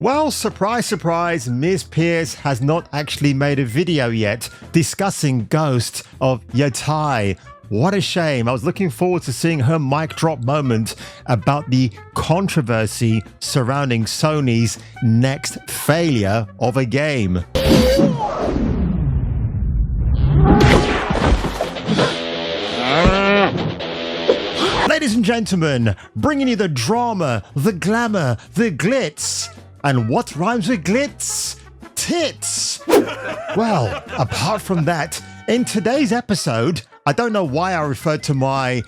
Well, surprise, surprise, Ms. Pierce has not actually made a video yet discussing Ghost of Yotei. What a shame. I was looking forward to seeing her mic drop moment about the controversy surrounding Sony's next failure of a game. Ladies and gentlemen, bringing you the drama, the glamour, the glitz. And what rhymes with glitz? Tits! Well, apart from that, in today's episode, I don't know why I referred to my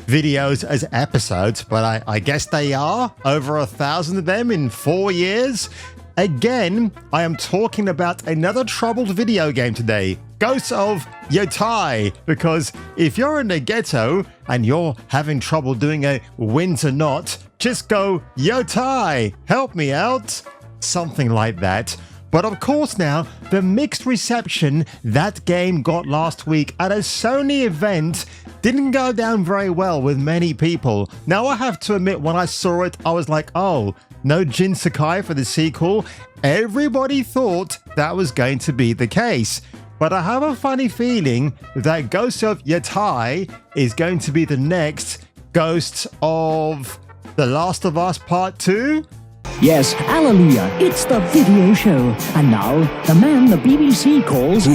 videos as episodes, but I guess they are. Over 1,000 of them in 4 years. Again, I am talking about another troubled video game today, Ghost of Yotei, because if you're in the ghetto and you're having trouble doing a winter knot, just go, Yotei, help me out. Something like that. But of course now, the mixed reception that game got last week at a Sony event didn't go down very well with many people. Now I have to admit, when I saw it, I was like, oh, no Jin Sakai for the sequel. Everybody thought that was going to be the case. But I have a funny feeling that Ghost of Yotei is going to be the next Ghost of The Last of Us Part 2? Yes, hallelujah, it's the video show. And now, the man the BBC calls...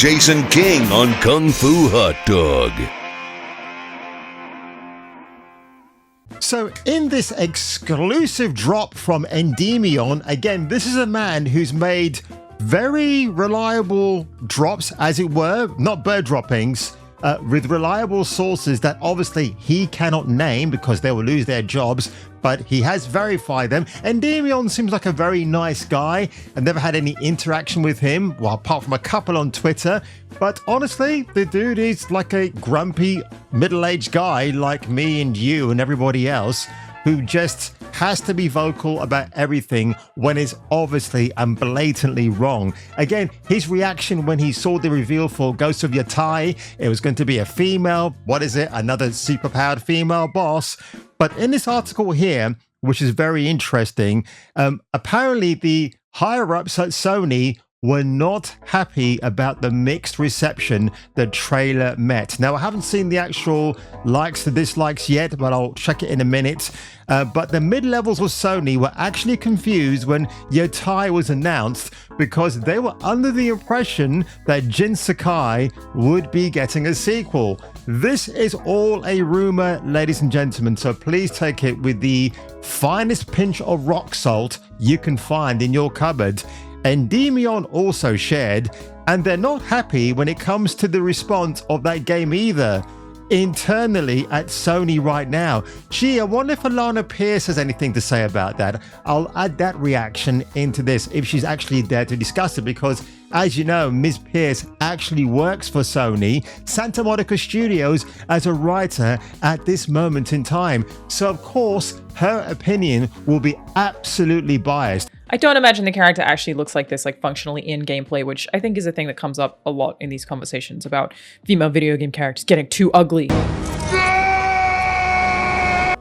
Jason King on Kung Fu Hot Dog. So in this exclusive drop from Endymion, again, this is a man who's made very reliable drops, as it were, not bird droppings, with reliable sources that obviously he cannot name because they will lose their jobs, but he has verified them. Endymion seems like a very nice guy. I've never had any interaction with him, well, apart from a couple on Twitter. But honestly, the dude is like a grumpy middle-aged guy like me and you and everybody else who just has to be vocal about everything when it's obviously and blatantly wrong. Again, his reaction when he saw the reveal for Ghost of Yotei, it was going to be a female, what is it, another superpowered female boss. But in this article here, which is very interesting, apparently the higher-ups at Sony were not happy about the mixed reception the trailer met. Now, I haven't seen the actual likes to dislikes yet, but I'll check it in a minute. But the mid-levels of Sony were actually confused when Yotei was announced because they were under the impression that Jin Sakai would be getting a sequel. This is all a rumor, ladies and gentlemen, so please take it with the finest pinch of rock salt you can find in your cupboard. Endymion also shared, and they're not happy when it comes to the response of that game either. Internally at Sony right now. Gee, I wonder if Alana Pierce has anything to say about that. I'll add that reaction into this if she's actually there to discuss it, because as you know, Ms. Pierce actually works for Sony Santa Monica Studios as a writer at this moment in time. So of course, her opinion will be absolutely biased. I don't imagine the character actually looks like this, like functionally in gameplay, which I think is a thing that comes up a lot in these conversations about female video game characters getting too ugly.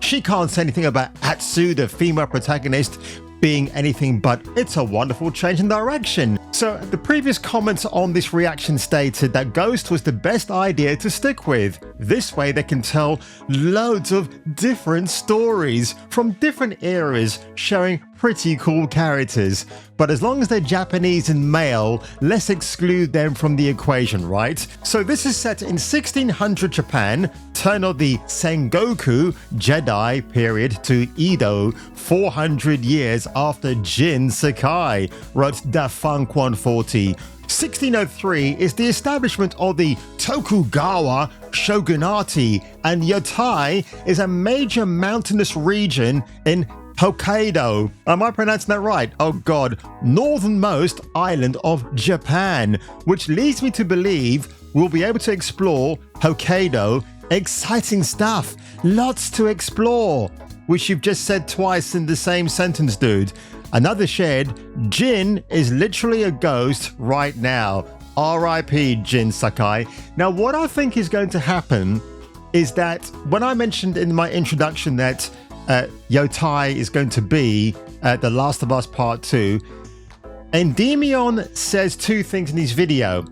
She can't say anything about Atsu, the female protagonist, being anything but it's a wonderful change in direction. So the previous comments on this reaction stated that Ghost was the best idea to stick with. This way they can tell loads of different stories from different eras showing pretty cool characters. But as long as they're Japanese and male, let's exclude them from the equation, right? So this is set in 1600 Japan, turn of the Sengoku Jedi period to Edo, 400 years after Jin Sakai, wrote Da Funk 140. 1603 is the establishment of the Tokugawa shogunate, and Yotei is a major mountainous region in Hokkaido. Am I pronouncing that right? Oh god. Northernmost island of Japan, which leads me to believe we'll be able to explore Hokkaido. Exciting stuff. Lots to explore. Which you've just said twice in the same sentence, dude. Another shared, Jin is literally a ghost right now. R.I.P. Jin Sakai. Now, what I think is going to happen is that when I mentioned in my introduction that Yotei is going to be at The Last of Us Part 2, Endymion says two things in his video.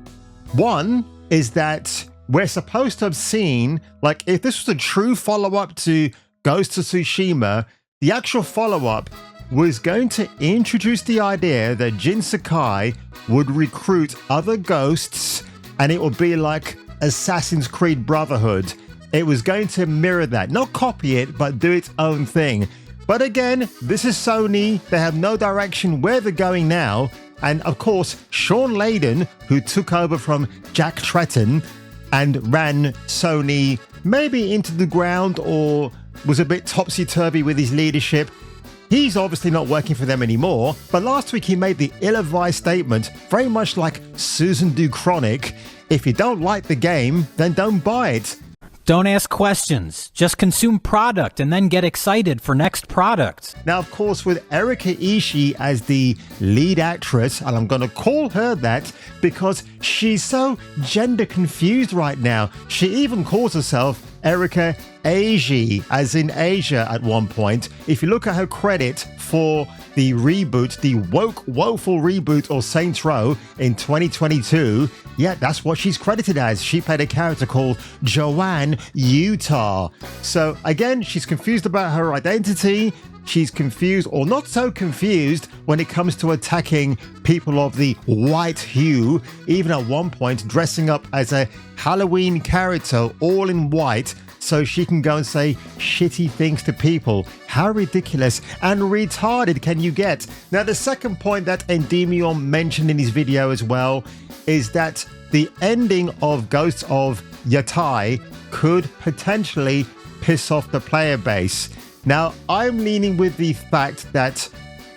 One is that we're supposed to have seen, like, if this was a true follow-up to Ghost of Tsushima, the actual follow-up was going to introduce the idea that Jin Sakai would recruit other ghosts and it would be like Assassin's Creed Brotherhood. It was going to mirror that, not copy it, but do its own thing. But again, this is Sony. They have no direction where they're going now. And of course, Sean Layden, who took over from Jack Tretton and ran Sony maybe into the ground or was a bit topsy-turvy with his leadership, he's obviously not working for them anymore. But last week he made the ill-advised statement, very much like Susan Duchronic, if you don't like the game, then don't buy it. Don't ask questions. Just consume product and then get excited for next product. Now, of course, with Erika Ishii as the lead actress, and I'm going to call her that because she's so gender confused right now. She even calls herself Erika Asia, as in Asia at one point. If you look at her credit for the reboot, the woeful reboot of Saints Row in 2022, yeah, that's what she's credited as. She played a character called Joanne Utah. So again, she's confused about her identity. She's confused, or not so confused, when it comes to attacking people of the white hue, even at one point dressing up as a Halloween character all in white so she can go and say shitty things to people. How ridiculous and retarded can you get? Now, the second point that Endymion mentioned in his video as well is that the ending of Ghosts of Yotei could potentially piss off the player base. Now, I'm leaning with the fact that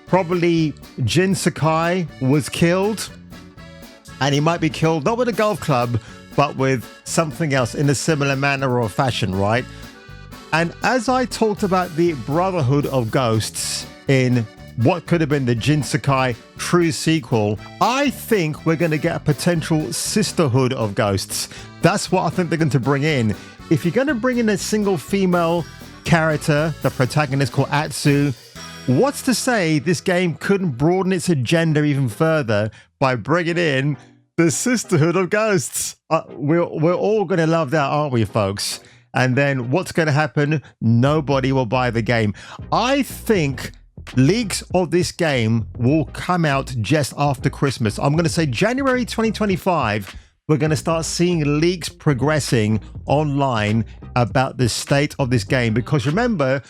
probably Jin Sakai was killed, and he might be killed not with a golf club, but with something else in a similar manner or fashion, right? And as I talked about the Brotherhood of Ghosts in what could have been the Jin Sakai true sequel, I think we're going to get a potential sisterhood of ghosts. That's what I think they're going to bring in. If you're going to bring in a single female character, the protagonist called Atsu, what's to say this game couldn't broaden its agenda even further by bringing in the Sisterhood of Ghosts? We're all going to love that, aren't we, folks? And then what's going to happen? Nobody will buy the game. I think leaks of this game will come out just after Christmas. I'm going to say January 2025. We're going to start seeing leaks progressing online about the state of this game. Because remember,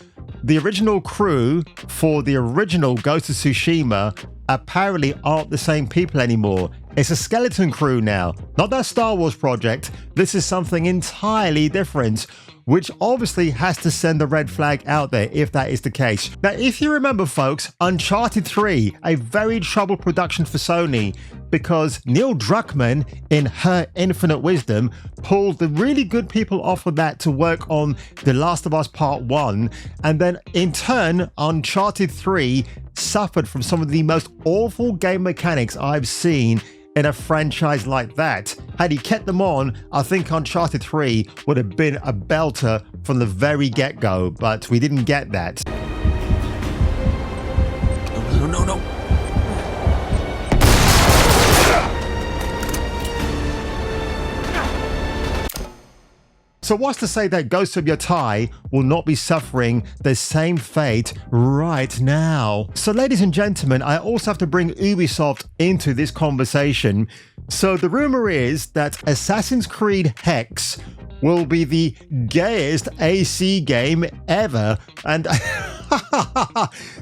the original crew for the original Ghost of Tsushima apparently aren't the same people anymore. It's a skeleton crew now. Not that Star Wars project. This is something entirely different, which obviously has to send a red flag out there if that is the case. Now, if you remember, folks, Uncharted 3, a very troubled production for Sony, because Neil Druckmann, in her infinite wisdom, pulled the really good people off of that to work on The Last of Us Part 1, and then in turn, Uncharted 3 suffered from some of the most awful game mechanics I've seen in a franchise like that. Had he kept them on, I think Uncharted 3 would have been a belter from the very get-go, but we didn't get that. No. So what's to say that Ghosts of Yotei will not be suffering the same fate right now? So ladies and gentlemen, I also have to bring Ubisoft into this conversation. So the rumor is that Assassin's Creed Hex will be the gayest AC game ever. And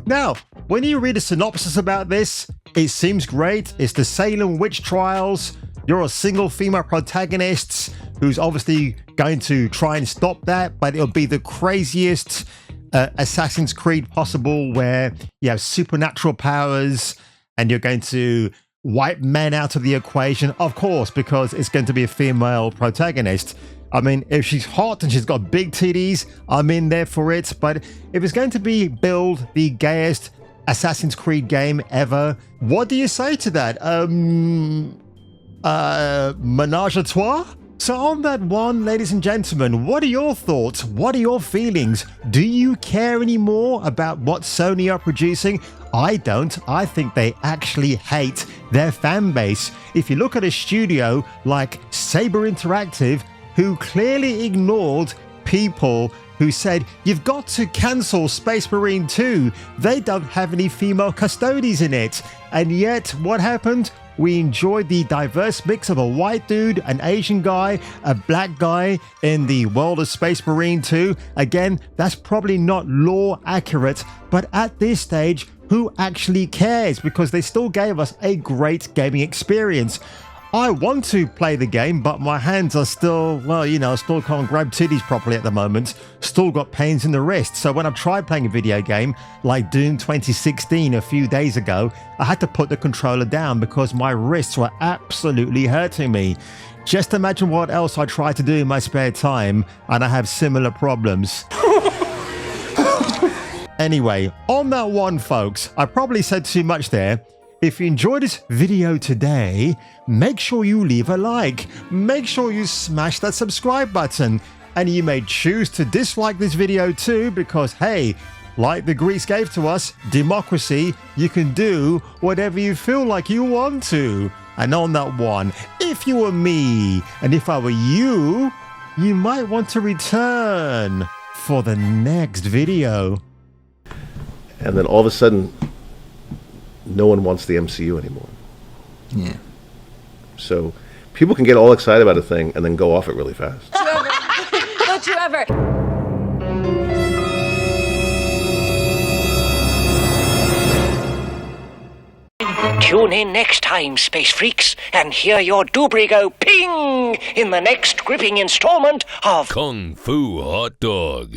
now, when you read a synopsis about this, it seems great. It's the Salem witch trials. You're a single female protagonist who's obviously going to try and stop that, but it'll be the craziest Assassin's Creed possible, where you have supernatural powers and you're going to wipe men out of the equation, of course, because it's going to be a female protagonist. I mean, if she's hot and she's got big titties, I'm in there for it. But if it's going to be build the gayest Assassin's Creed game ever, what do you say to that? Menage a trois? So on that one, ladies and gentlemen, what are your thoughts? What are your feelings? Do you care anymore about what Sony are producing? I don't. I think they actually hate their fan base. If you look at a studio like Saber Interactive, who clearly ignored people who said, you've got to cancel Space Marine 2. They don't have any female custodies in it. And yet, what happened? We enjoyed the diverse mix of a white dude, an Asian guy, a black guy in the world of Space Marine 2. Again, that's probably not lore accurate, but at this stage, who actually cares? Because they still gave us a great gaming experience. I want to play the game, but my hands are still, well, you know, still can't grab titties properly at the moment. Still got pains in the wrist. So when I tried playing a video game like Doom 2016 a few days ago, I had to put the controller down because my wrists were absolutely hurting me. Just imagine what else I try to do in my spare time, and I have similar problems. Anyway, on that one, folks, I probably said too much there. If you enjoyed this video today, make sure you leave a like. Make sure you smash that subscribe button. And you may choose to dislike this video too, because hey, like the Greeks gave to us, democracy, you can do whatever you feel like you want to. And on that one, if you were me, and if I were you, you might want to return for the next video. And then all of a sudden, no one wants the MCU anymore. Yeah. So people can get all excited about a thing and then go off it really fast. Don't you ever. Tune in next time, Space Freaks, and hear your doobry go ping in the next gripping installment of Kung Fu Hot Dog.